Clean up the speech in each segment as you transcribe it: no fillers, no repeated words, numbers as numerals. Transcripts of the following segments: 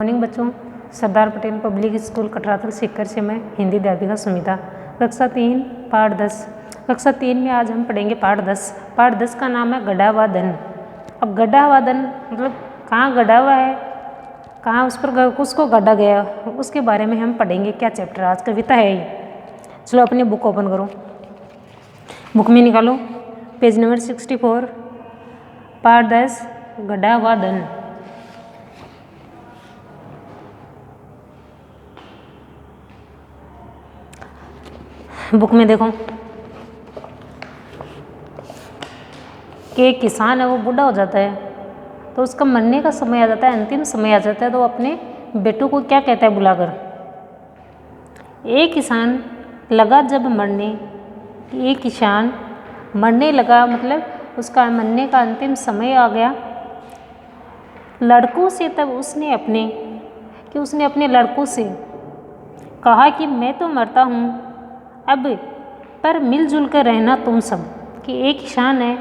Morning बच्चों, Sardar Patel public school कटरातल Sikar से मैं हिंदी अध्यापिका सुमिता। कक्षा 3 पाठ 10। कक्षा 3 में आज हम पढ़ेंगे पाठ 10। पाठ 10 का नाम है गढ़ा हुआ धन। अब गढ़ा हुआ धन मतलब कहाँ गढ़ा हुआ है, कहाँ उस पर उसको गढ़ा गया, उसके बारे में हम पढ़ेंगे। क्या चैप्टर आज कविता है ये। चलो अपनी बुक ओपन करो, बुक में निकालो पेज नंबर 64, पाठ 10 गढ़ा हुआ धन। बुक में देखो कि एक किसान है, वो बूढ़ा हो जाता है तो उसका मरने का समय आ जाता है, अंतिम समय आ जाता है। तो वो अपने बेटों को क्या कहता है बुलाकर, एक किसान लगा जब मरने, एक किसान मरने लगा मतलब उसका मरने का अंतिम समय आ गया। लड़कों से तब उसने अपने लड़कों से कहा कि मैं तो मरता हूँ अब, पर मिलजुल कर रहना तुम सब। कि एक किसान है,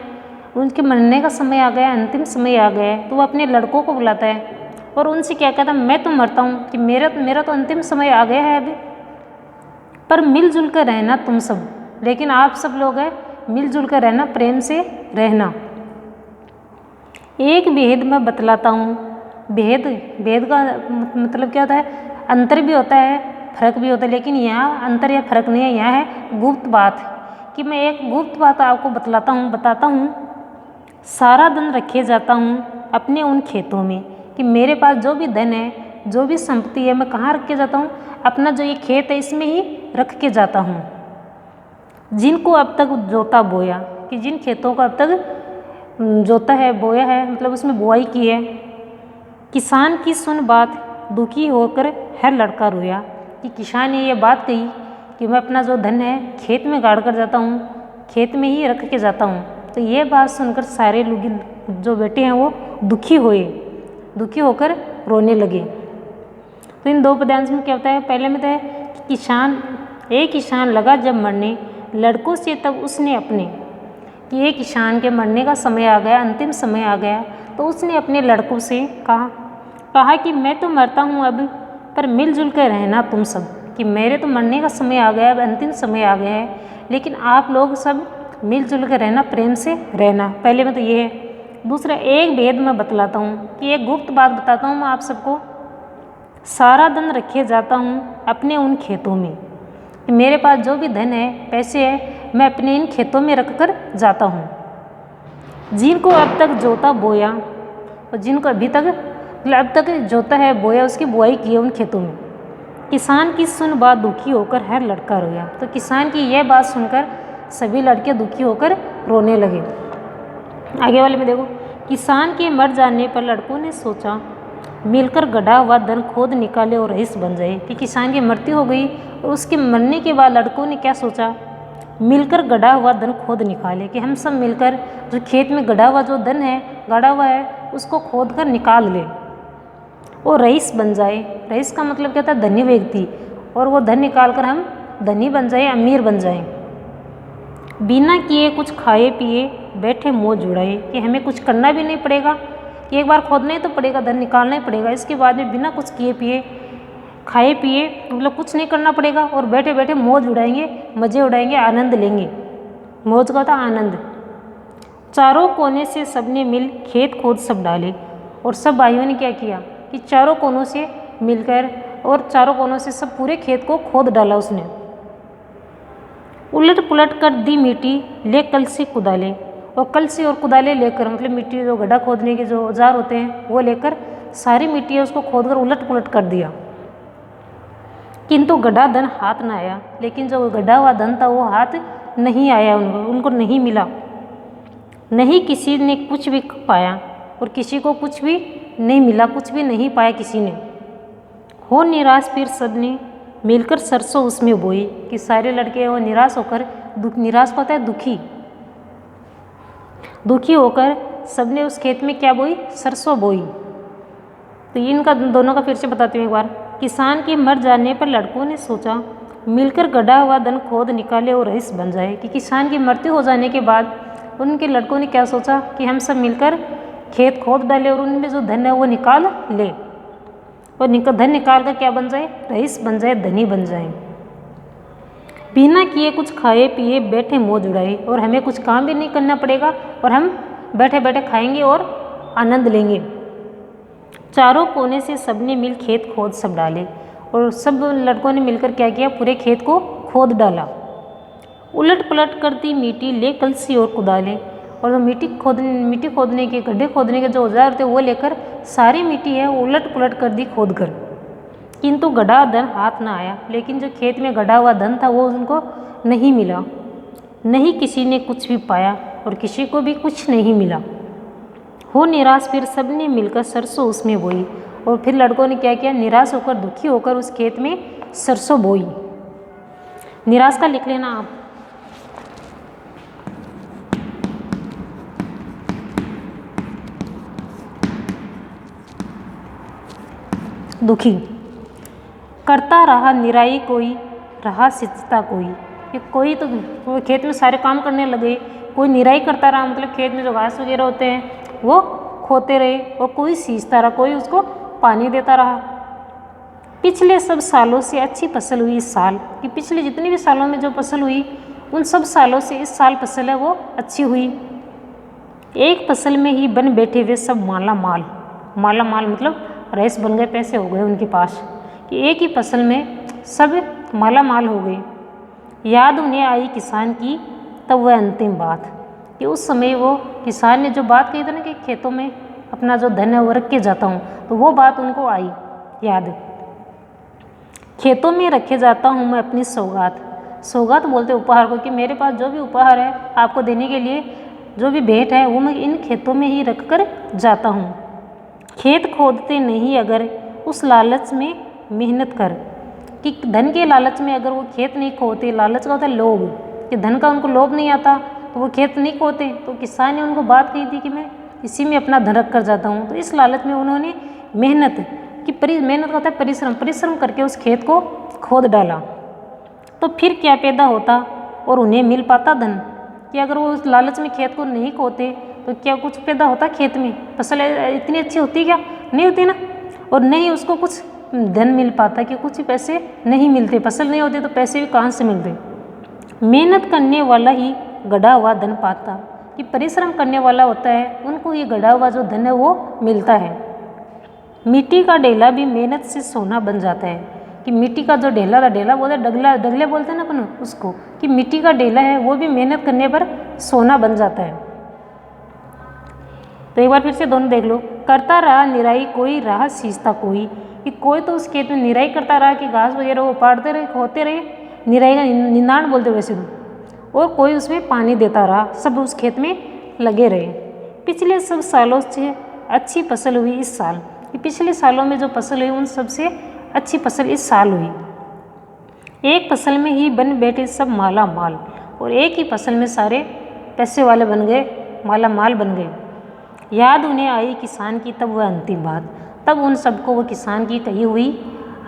उनके मरने का समय आ गया, अंतिम समय आ गया है, तो वो अपने लड़कों को बुलाता है और उनसे क्या कहता है, मैं तो मरता हूँ कि मेरा तो अंतिम समय आ गया है अभी, पर मिलजुल कर रहना तुम सब। लेकिन आप सब लोग हैं, मिलजुल कर रहना, प्रेम से रहना। एक भेद मैं बतलाता हूँ। भेद का मतलब क्या होता है, अंतर भी होता है, फर्क भी होता है, लेकिन यहाँ अंतर या फर्क नहीं है, यहाँ है गुप्त बात। कि मैं एक गुप्त बात आपको बताता हूँ। सारा धन रखे जाता हूँ अपने उन खेतों में। कि मेरे पास जो भी धन है, जो भी संपत्ति है, मैं कहाँ रख के जाता हूँ, अपना जो ये खेत है इसमें ही रख के जाता हूँ। जिनको अब तक जोता बोया, कि जिन खेतों को अब तक जोता है, बोया है, मतलब उसमें बुआई की है। किसान की सुन बात दुखी होकर हर लड़का रोया। कि किसान ने ये बात कही कि मैं अपना जो धन है खेत में गाड़ कर जाता हूँ, खेत में ही रख के जाता हूँ। तो ये बात सुनकर सारे लोग जो बेटे हैं वो दुखी होकर रोने लगे। तो इन दो पद्यांश में क्या होता है, पहले में तो है कि एक किसान लगा जब मरने, लड़कों से तब उसने अपने, कि एक किसान के मरने का समय आ गया, अंतिम समय आ गया, तो उसने अपने लड़कों से कहा कि मैं तो मरता हूँ अब, पर मिलजुल कर रहना तुम सब। कि मेरे तो मरने का समय आ गया, अब अंतिम समय आ गया है, लेकिन आप लोग सब मिलजुल कर रहना, प्रेम से रहना। पहले में तो ये है। दूसरा, एक भेद मैं बतलाता हूँ, कि एक गुप्त बात बताता हूँ मैं आप सबको। सारा धन रखे जाता हूँ अपने उन खेतों में। कि मेरे पास जो भी धन है, पैसे है, मैं अपने इन खेतों में रख कर जाता हूँ। जिनको अब तक जोता बोया, और जिनको अभी तक अब तक जोता है, बोया, उसकी बुआई की है उन खेतों में। किसान की सुन बात दुखी होकर हर लड़का रोया। तो किसान की यह बात सुनकर सभी लड़के दुखी होकर रोने लगे। आगे वाले में देखो, किसान के मर जाने पर लड़कों ने सोचा मिलकर गढ़ा हुआ धन खोद निकाले और रईस बन जाए। कि किसान की मृत्यु हो गई और उसके मरने के बाद लड़कों ने क्या सोचा, मिलकर गढ़ा हुआ धन खोद निकाले। कि हम सब मिलकर जो खेत में गढ़ा हुआ जो धन है, गढ़ा हुआ है, उसको खोद कर निकाल ले और रईस बन जाए। रईस का मतलब क्या था, धनी व्यक्ति, और वो धन निकाल कर हम धनी बन जाए, अमीर बन जाए। बिना किए कुछ खाए पिए बैठे मौज उड़ाए। कि हमें कुछ करना भी नहीं पड़ेगा, कि एक बार खोदना ही तो पड़ेगा, धन निकालना ही पड़ेगा, इसके बाद में बिना कुछ किए पिए, खाए पिए, मतलब कुछ नहीं करना पड़ेगा, और बैठे बैठे मौज उड़ाएंगे, मज़े उड़ाएंगे, आनंद लेंगे। मौज का था आनंद। चारों कोने से सबने मिल खेत खोद सब डाले। और सब भाइयों ने क्या किया कि चारों कोनों से मिलकर, और चारों कोनों से सब पूरे खेत को खोद डाला उसने। उलट पुलट कर दी मिट्टी ले कलसी कुदाले। और कलसी और कुदाले लेकर, मतलब मिट्टी जो गड्ढा खोदने के जो औजार होते हैं वो लेकर सारी मिट्टी उसको खोद कर उलट पुलट कर दिया। किंतु गड्ढा धन हाथ न आया। लेकिन जो गड्ढा हुआ धन था वो हाथ नहीं आया, उनको नहीं मिला। नहीं किसी ने कुछ भी पाया और किसी को कुछ भी नहीं मिला, कुछ भी नहीं पाया किसी ने। हो निराश फिर सबने मिलकर सरसों उसमें बोई। कि सारे लड़के वो निराश होकर, निराश होता है दुखी होकर सबने उस खेत में क्या बोई, सरसों बोई। तो इनका दोनों का फिर से बताती हूँ एक बार। किसान के मर जाने पर लड़कों ने सोचा मिलकर गढ़ा हुआ धन खोद निकाले और रईस बन जाए। कि किसान की मृत्यु हो जाने के बाद उनके लड़कों ने क्या सोचा कि हम सब मिलकर खेत खोद डाले और उनमें जो धन है वो निकाल ले। और धन निकाल कर क्या बन जाए, रईस बन जाए, धनी बन जाए। बिना किए कुछ खाए पिए बैठे मौज उड़ाए, और हमें कुछ काम भी नहीं करना पड़ेगा और हम बैठे बैठे खाएंगे और आनंद लेंगे। चारों कोने से सबने मिल खेत खोद सब डाले, और सब लड़कों ने मिलकर क्या किया, पूरे खेत को खोद डाला। उलट पलट कर दी मिट्टी ले कलसी और कुदाले, और जो मिट्टी खोदने के, गड्ढे खोदने के जो औजार थे वो लेकर सारी मिट्टी है उलट पलट कर दी खोद कर। किंतु गड़ा धन हाथ ना आया, लेकिन जो खेत में गड़ा हुआ धन था वो उनको नहीं मिला। नहीं किसी ने कुछ भी पाया और किसी को भी कुछ नहीं मिला। हो निराश फिर सबने मिलकर सरसों उसमें बोई, और फिर लड़कों ने क्या किया, निराश होकर, दुखी होकर उस खेत में सरसों बोई। निराश का लिख लेना आप। दुखी। करता रहा निराई कोई, रहा सिंचता कोई। ये कोई तो वो खेत में सारे काम करने लगे, कोई निराई करता रहा, मतलब खेत में जो घास वगैरह होते हैं वो खोते रहे, और कोई सींचता रहा, कोई उसको पानी देता रहा। पिछले सब सालों से अच्छी फसल हुई इस साल, कि पिछले जितने भी सालों में जो फसल हुई उन सब सालों से इस साल फसल है वो अच्छी हुई। एक फसल में ही बन बैठे वे सब माला माल। माला माल मतलब रईस बन गए, पैसे हो गए उनके पास, कि एक ही फसल में सब माला माल हो गए। याद उन्हें आई किसान की तब वह अंतिम बात, कि उस समय वो किसान ने जो बात कही थी ना कि खेतों में अपना जो धन है वो रख के जाता हूँ, तो वो बात उनको आई याद। खेतों में रखे जाता हूँ मैं अपनी सौगात। सौगात बोलते उपहार को, कि मेरे पास जो भी उपहार है आपको देने के लिए, जो भी भेंट है वो मैं इन खेतों में ही रख कर जाता हूँ। खेत खोदते नहीं अगर उस लालच में मेहनत कर, कि धन के लालच में अगर वो खेत नहीं खोदते, लालच का होता है लोभ, कि धन का उनको लोभ नहीं आता तो वो खेत नहीं खोदते। तो किसान ने उनको बात कही थी कि मैं इसी में अपना धन रख कर जाता हूँ, तो इस लालच में उन्होंने मेहनत की, मेहनत का होता है परिश्रम, परिश्रम करके उस खेत को खोद डाला। तो फिर क्या पैदा होता और उन्हें मिल पाता धन, कि अगर वो उस लालच में खेत को नहीं खोदते तो क्या कुछ पैदा होता खेत में, फसल इतनी अच्छी होती क्या, नहीं होती ना। और नहीं उसको कुछ धन मिल पाता, कि कुछ पैसे नहीं मिलते, फसल नहीं होती तो पैसे भी कहाँ से मिलते। मेहनत करने वाला ही गड़ा हुआ धन पाता, कि परिश्रम करने वाला होता है उनको ये गड़ा हुआ जो धन है वो मिलता है। मिट्टी का ढेला भी मेहनत से सोना बन जाता है, कि मिट्टी का जो ढेला था, ढेला बोलते डगले बोलते हैं ना अपन उसको, कि मिट्टी का ढेला है वो भी मेहनत करने पर सोना बन जाता है। तो एक बार फिर से दोनों देख लो। करता रहा निराई कोई, रहा सींचता कोई, कि कोई तो उस खेत में निराई करता रहा, कि घास वगैरह वो पाड़ते रहे, खोते रहे, निराई का निंदाण बोलते वैसे तो, और कोई उसमें पानी देता रहा, सब उस खेत में लगे रहे। पिछले सब सालों से अच्छी फसल हुई इस साल, कि पिछले सालों में जो फसल हुई उन सबसे अच्छी फसल इस साल हुई। एक फसल में ही बन बैठे सब माला माल, और एक ही फसल में सारे पैसे वाले बन गए, माला माल बन गए। याद उन्हें आई किसान की तब वह अंतिम बात, तब उन सबको वो किसान की कही हुई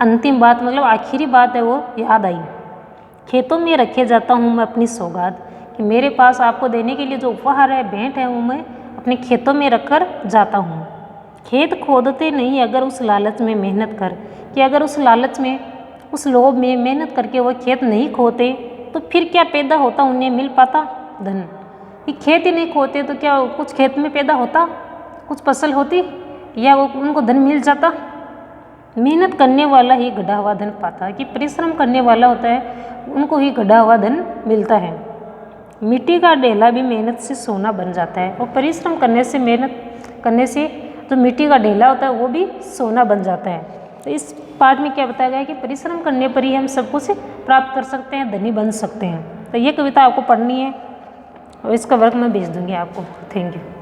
अंतिम बात, मतलब आखिरी बात है वो याद आई। खेतों में रखे जाता हूँ मैं अपनी सौगात, कि मेरे पास आपको देने के लिए जो उपहार है, भेंट है, वो मैं अपने खेतों में रख कर जाता हूँ। खेत खोदते नहीं अगर उस लालच में मेहनत कर, कि अगर उस लालच में, उस लोभ में मेहनत करके वो खेत नहीं खोते तो फिर क्या पैदा होता, उन्हें मिल पाता धन। कि खेत ही नहीं खोते तो क्या कुछ खेत में पैदा होता, कुछ फसल होती, या वो उनको धन मिल जाता। मेहनत करने वाला ही गढ़ा हुआ धन पाता है, कि परिश्रम करने वाला होता है उनको ही गढ़ा हुआ धन मिलता है। मिट्टी का ढेला भी मेहनत से सोना बन जाता है, और परिश्रम करने से, मेहनत करने से जो मिट्टी का ढेला होता है वो भी सोना बन जाता है। तो इस पाठ में क्या बताया गया है कि परिश्रम करने पर ही हम सब कुछ प्राप्त कर सकते हैं, धनी बन सकते हैं। तो ये कविता आपको पढ़नी है और इसका वर्क मैं भेज दूँगी आपको। Thank you.